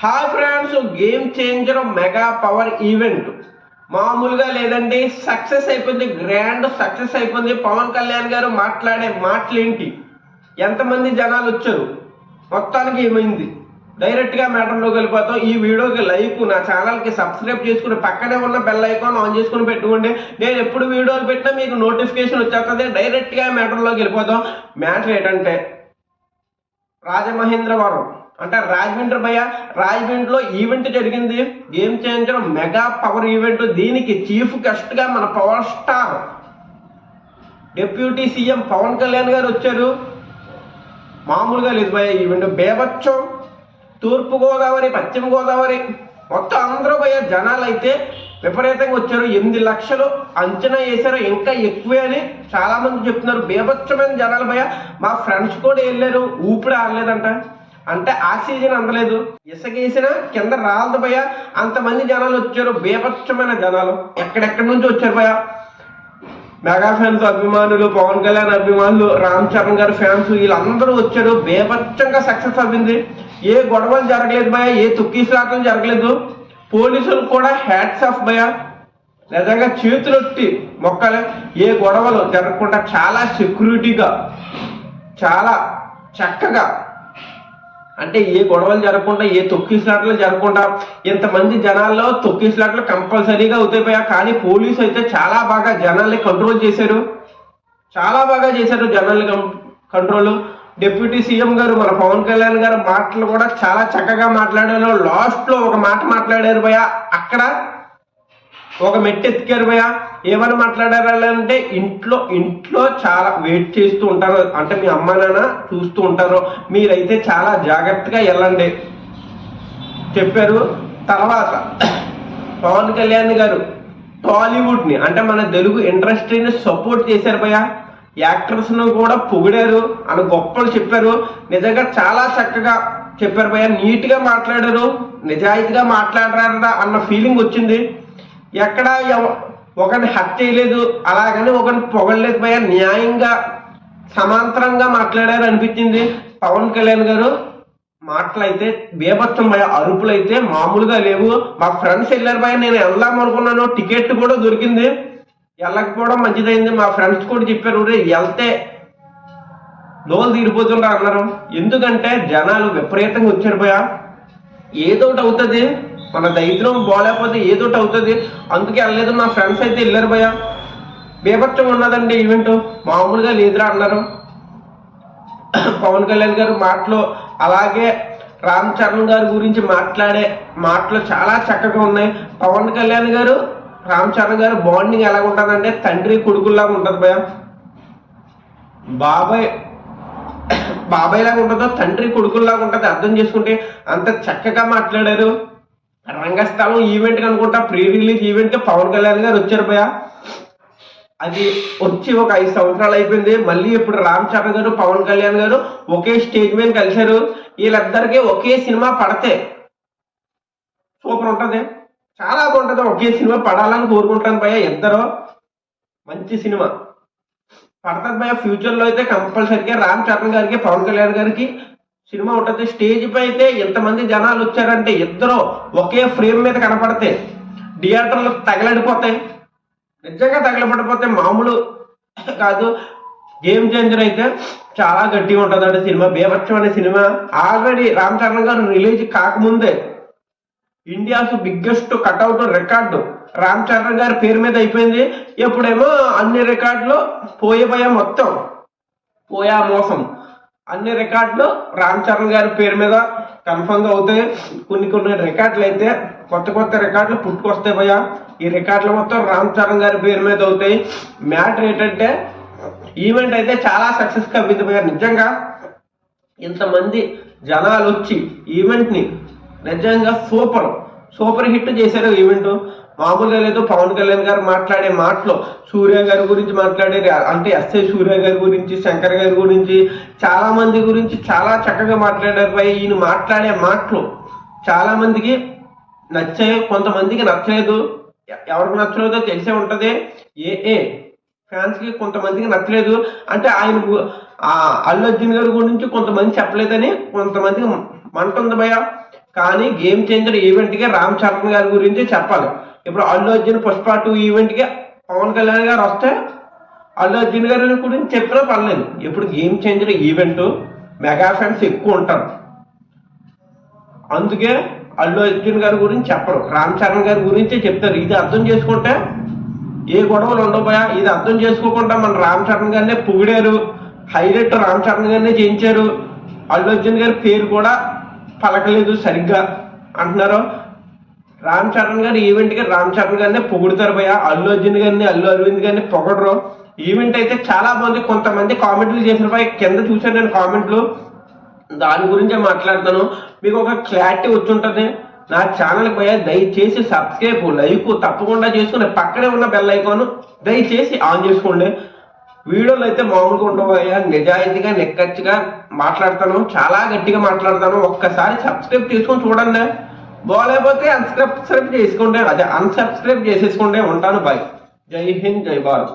Hi friends, game changer mega power event మామూలుగా లేదండి. Success అయిపోయింది, గ్రాండ్ సక్సెస్ అయిపోయింది. పవన్ కళ్యాణ్ గారు మాట్లాడే మాటలేంటి, ఎంతమంది జనాలు వచ్చారు, మొత్తానికి ఏమైంది, డైరెక్ట్గా మ్యాటర్లోకి వెళ్ళిపోతాం. ఈ వీడియోకి లైక్, నా ఛానల్కి సబ్స్క్రైబ్ చేసుకుని పక్కనే ఉన్న బెల్ ఐకాన్ ఆన్ చేసుకుని పెట్టుకోండి. నేను ఎప్పుడు వీడియోలు పెట్టినా మీకు నోటిఫికేషన్ వచ్చేస్తుంది. డైరెక్ట్గా మ్యాటర్లోకి వెళ్ళిపోతాం. మ్యాటర్ ఏంటంటే రాజమహేంద్రవరం అంటే రాజమండ్రి భయ, రాజమండ్రిలో ఈవెంట్ జరిగింది. Game changer mega power event. దీనికి చీఫ్ గెస్ట్ గా మన power star deputy CM Pawan Kalyan గారు వచ్చారు. మామూలుగా లేదు భయ ఈవెంట్, బేభత్సం. తూర్పు గోదావరి, పశ్చిమ గోదావరి మొత్తం అందరూ భయ జనాలు అయితే విపరీతంగా వచ్చారు. 8 లక్షలు అంచనా వేశారు, ఇంకా ఎక్కువే అని చాలా మంది చెప్తున్నారు. బేభత్సమైన జనాలు భయ. మా ఫ్రెండ్స్ కూడా వెళ్ళారు, ఊపిరి ఆడలేదంట. అంటే ఆక్సిజన్ అందలేదు, ఇసుకేసిన కింద రాలదు భయ. అంతమంది జనాలు వచ్చారు, బేభత్సమైన జనాలు. ఎక్కడెక్కడి నుంచి వచ్చారు భయ. మెగా ఫ్యాన్స్ అభిమానులు, పవన్ కళ్యాణ్ అభిమానులు, రామ్ చరణ్ గారి ఫ్యాన్స్, వీళ్ళందరూ వచ్చారు. బేభత్సంగా సక్సెస్ అయింది. ఏ గొడవలు జరగలేదు భయ, ఏ తొక్కిసలాటలు జరగలేదు. పోలీసులు కూడా హ్యాట్స్ ఆఫ్ భయ, నిజంగా చేతులొట్టి మొక్కలే. ఏ గొడవలు జరగకుండా చాలా సెక్యూరిటీగా, చాలా చక్కగా, అంటే ఏ గొడవలు జరగకుండా, ఏ తొక్కిసలాటలు జరగకుండా. ఇంతమంది జనాల్లో తొక్కిసలాటలు కంపల్సరీగా అవుతాయి. కానీ పోలీసు అయితే చాలా బాగా జనాల్ని కంట్రోల్ చేశారు, చాలా బాగా చేశారు జనాల్ని కంట్రోల్. డిప్యూటీ సీఎం గారు మన పవన్ కళ్యాణ్ గారు మాటలు కూడా చాలా చక్కగా మాట్లాడారు. లాస్ట్ లో ఒక మాట మాట్లాడారు భయ, అక్కడ ఒక మెట్టు ఎత్తికారు భయ. ఏమని మాట్లాడారంటే, ఇంట్లో చాలా వెయిట్ చేస్తూ ఉంటారు, అంటే మీ అమ్మ నాన్న చూస్తూ ఉంటారు, మీరైతే చాలా జాగ్రత్తగా వెళ్ళండి చెప్పారు. తర్వాత పవన్ కళ్యాణ్ గారు టాలీవుడ్ ని, అంటే మన తెలుగు ఇండస్ట్రీని సపోర్ట్ చేశారు భయ. యాక్టర్స్ ను కూడా పొగిడారు, అని గొప్పలు చెప్పారు. నిజంగా చాలా చక్కగా చెప్పారు భయ. నీట్ గా మాట్లాడారు, నిజాయితీగా మాట్లాడారా అన్న ఫీలింగ్ వచ్చింది. ఎక్కడ ఒకరిని హత్య చేయలేదు, అలాగని ఒకరిని పొగడలేదు భయ. న్యాయంగా సమాంతరంగా మాట్లాడారు అనిపించింది పవన్ కళ్యాణ్ గారు. మాటలైతే బేభత్సం భయ, అరుపులు అయితే మామూలుగా లేవు. మా ఫ్రెండ్స్ వెళ్ళారు భయ, నేను వెళ్దాం అనుకున్నాను, టికెట్ కూడా దొరికింది, వెళ్ళకపోవడం మంచిదైంది. మా ఫ్రెండ్స్ కూడా చెప్పారు, వెళ్తే దోలు తీరిపోతుంటారు అన్నారు. ఎందుకంటే జనాలు విపరీతంగా వచ్చారు భయ. ఏదోటి అవుతుంది, మన దైత్రం బాగాలేకపోతే ఏదోటి అవుతుంది, అందుకే వెళ్ళలేదు. మా ఫ్రెండ్స్ అయితే వెళ్ళారు భయ. బేభత్సం ఉన్నదండి ఈవెంట్, మామూలుగా లేదురా అన్నారు పవన్ కళ్యాణ్ గారు మాటలు. అలాగే రామ్ చరణ్ గారి గురించి మాట్లాడే మాటలు చాలా చక్కగా ఉన్నాయి. పవన్ కళ్యాణ్ గారు, రామ్ చరణ్ గారు బాండింగ్ ఎలా ఉంటుందంటే తండ్రి కొడుకుల్లాగా ఉంటుంది భయ. బాబాయ్ లాగా ఉంటుందో, తండ్రి కొడుకుల్లాగా ఉంటుంది. అర్థం చేసుకుంటే అంత చక్కగా మాట్లాడారు. రంగస్థలం ఈవెంట్ అనుకుంటా, ప్రీ రిలీజ్ ఈవెంట్ కి పవన్ కళ్యాణ్ గారు వచ్చారు భయ. అది వచ్చి ఒక 5 సంవత్సరాలు అయిపోయింది. మళ్ళీ ఇప్పుడు రామ్ చరణ్ గారు, పవన్ కళ్యాణ్ గారు ఒకే స్టేజ్ మీద కలిశారు. వీళ్ళిద్దరికి ఒకే సినిమా పడితే సూపర్ ఉంటది, చాలా బాగుంటది. ఒకే సినిమా పడాలని కోరుకుంటాను భయ. ఇద్దరు మంచి సినిమా పడతారు భయ. ఫ్యూచర్ లో అయితే కంపల్సరీగా రామ్ చరణ్ గారికి, పవన్ కళ్యాణ్ గారికి సినిమా ఉంటుంది. స్టేజ్ పై అయితే ఎంతమంది జనాలు వచ్చారంటే, ఇద్దరు ఒకే ఫ్రేమ్ మీద కనపడితే థియేటర్లు తగలడిపోతాయి, నిజంగా తగలబడిపోతే మామూలు కాదు. గేమ్ చేంజర్ అయితే చాలా గట్టిగా ఉంటుంది అంటే సినిమా. బేభత్సం అనే సినిమా ఆల్రెడీ రామ్ చరణ్ గారు రిలీజ్ కాకముందే India's biggest cutout record Ram Charan గారి పేరు మీద అయిపోయింది. ఇప్పుడేమో అన్ని రికార్డులు పోయే మొత్తం పోయా మోసం. అన్ని రికార్డులు రామ్ చరణ్ గారి పేరు మీద కన్ఫర్మ్ గా అవుతాయి. కొన్ని రికార్డులు అయితే కొత్త రికార్డులు పుట్టుకొస్తాయి భయ. ఈ రికార్డులు మొత్తం రామ్ చరణ్ గారి పేరు మీద అవుతాయి. మ్యాటర్ ఏంటంటే, ఈవెంట్ అయితే చాలా సక్సెస్ గా అయింది భయ. నిజంగా ఇంతమంది జనాలు వచ్చి ఈవెంట్ ని నిజంగా సూపర్ హిట్ చేశారు ఈవెంట్. మామూలుగా లేదు. పవన్ కళ్యాణ్ గారు మాట్లాడే మాటలు, సూర్య గారి గురించి మాట్లాడారు, అంటే ఎస్ఐ సూర్య గారి గురించి, శంకర్ గారి గురించి, చాలా మంది గురించి చాలా చక్కగా మాట్లాడారు భయ. ఈయన మాట్లాడే మాటలు చాలా మందికి నచ్చాయి, కొంతమందికి నచ్చలేదు. ఎవరికి నచ్చలేదో తెలిసే ఉంటది. ఏ ఫ్యాన్స్ కి కొంతమందికి నచ్చలేదు. అంటే ఆయన అల్లు అర్జున్ గారి గురించి కొంతమంది చెప్పలేదని కొంతమందికి మంట ఉంది భయ. కానీ గేమ్ చేంజర్ ఈవెంట్కి రామ్ చరణ్ గారి గురించి చెప్పాలి. ఇప్పుడు అల్లు అర్జున్ పుష్ప 2 ఈవెంట్కి పవన్ కళ్యాణ్ గారు వస్తే అల్లు అర్జున్ గారి గురించి చెప్పినా పర్లేదు. ఇప్పుడు game changer event mega fans ఎక్కువ ఉంటారు, అందుకే అల్లు అర్జున్ గారి గురించి చెప్పరు, రామ్ చరణ్ గారి గురించి చెప్తారు. ఇది అర్థం చేసుకుంటే ఏ గొడవలు ఉండబోయా. ఇది అర్థం చేసుకోకుండా మన రామ్ చరణ్ గారినే పొగిడారు, హైలైట్ రామ్ చరణ్ గారినే చేయించారు. అల్లు అర్జున్ గారి పేరు కూడా పలకలేదు సరిగ్గా అంటున్నారు. రామ్ చరణ్ గారి ఈవెంట్కి రామ్ చరణ్ గారిని పొగుడుతారు భయ, అల్లు అర్జున్ గారిని అల్లు అరవింద్ గారిని పొగడరు. ఈవెంట్ అయితే చాలా మంది కొంతమంది కామెంట్లు చేసిన భయ, కింద చూసాను నేను కామెంట్లు, దాని గురించే మాట్లాడతాను. మీకు ఒక క్లారిటీ వచ్చి ఉంటుంది. నా ఛానల్కి భయ దయచేసి సబ్స్క్రైబ్ లైక్ తప్పకుండా చేసుకుని పక్కనే ఉన్న బెల్ ఐకాన్ దయచేసి ఆన్ చేసుకోండి. వీడియోలు అయితే మామూలుగా ఉండబోయా, నిజాయితీగా నెక్కచ్చిగా మాట్లాడతాను, చాలా గట్టిగా మాట్లాడతాను. ఒక్కసారి సబ్స్క్రైబ్ చేసుకొని చూడండి, బాగాలేకపోతే అన్సబ్స్క్రైబ్ చేసుకోండి, అదే అన్సబ్స్క్రైబ్ చేసేసుకోండి. ఉంటాను, బాయ్. జై హింద్, జై భారత్.